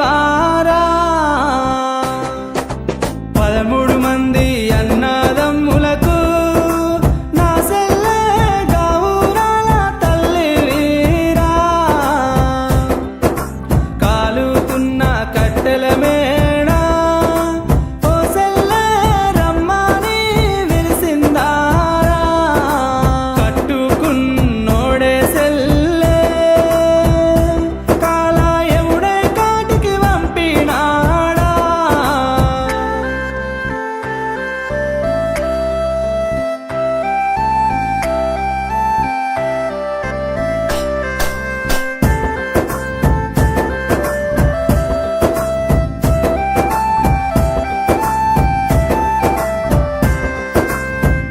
వారా 13 మంది అన్నదమ్ములకు నా సెల్లె గౌరాల తల్లి వీరా కాలుతున్న కట్టెల మేడ ఓ సెల్లె రమ్మని విలిసిందారా కట్టుకున్నోడే సెల్లె కాలాయముడే కాటికి పంపినాడా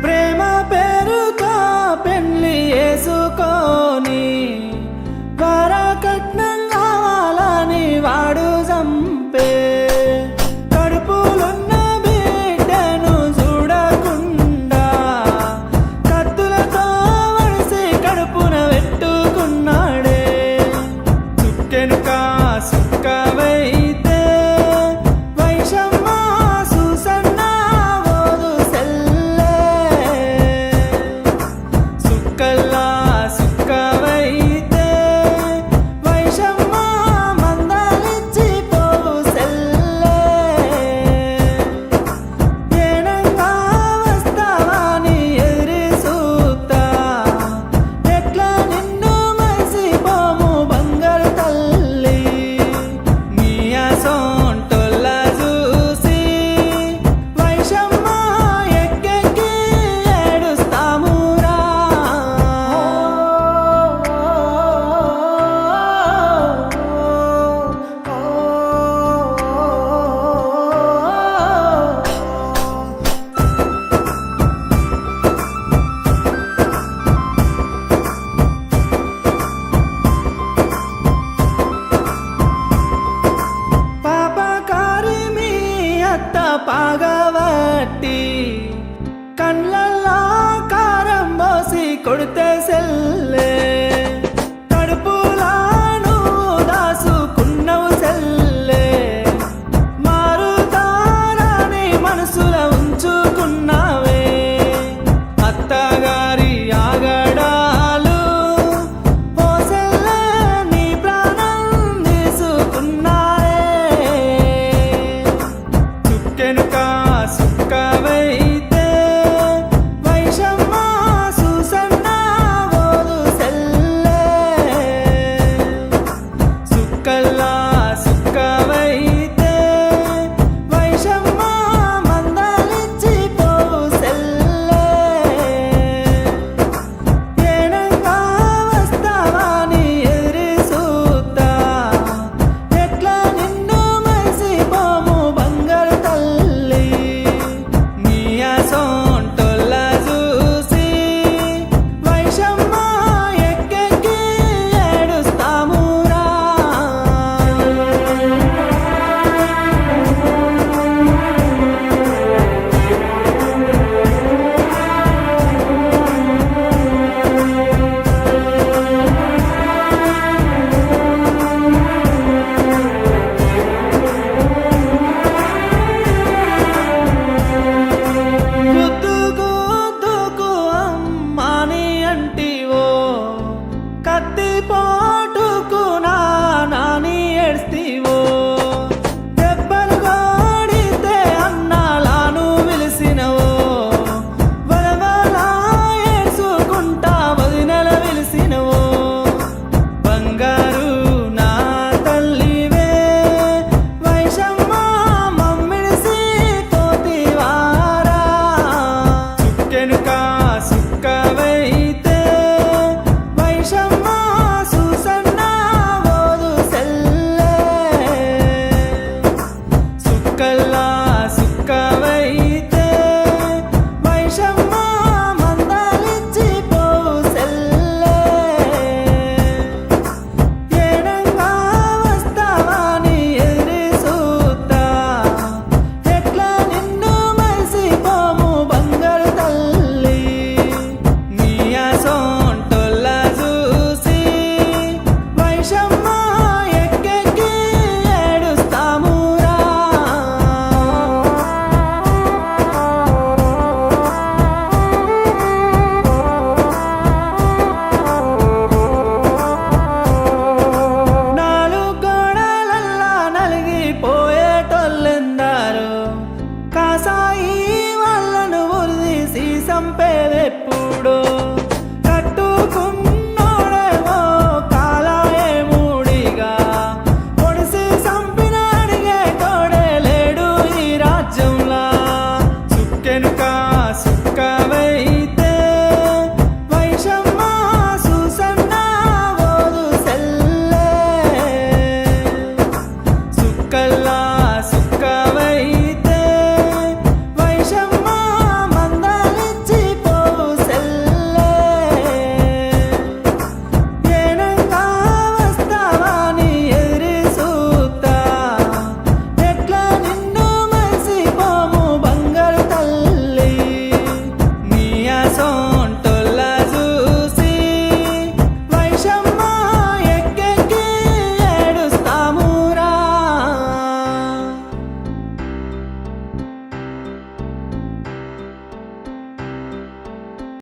ప్రేమ పేరుతో పెళ్లి చేసుకొని వరకట్నం కావాలని వాడు చంపే కడుపులున్న బిడ్డను చూడకుండా కత్తులతో వడిసి కడుపున పెట్టుకున్నాడే చుక్కెనుక సుక్కవైతే వైషమ్మ సూసన్న ఓదు సెల్లె సుక్కల్లా సుక్కవైతే వైషమ్మ మందలిచ్చి పోవు సెల్లె ఏనంగా వస్తావాని ఎదురు సూతా ఎట్లా నిన్ను మరిసిపోము బంగారు తల్లి నీ అసొంటోళ్ళ చూసి వైషమ్మ ఎక్కెక్కి ఏడుస్తామురా పాపకారి మీ అత్త పాగవట్టి కళ్ళల్లో కారం పోసి కొడితే సెల్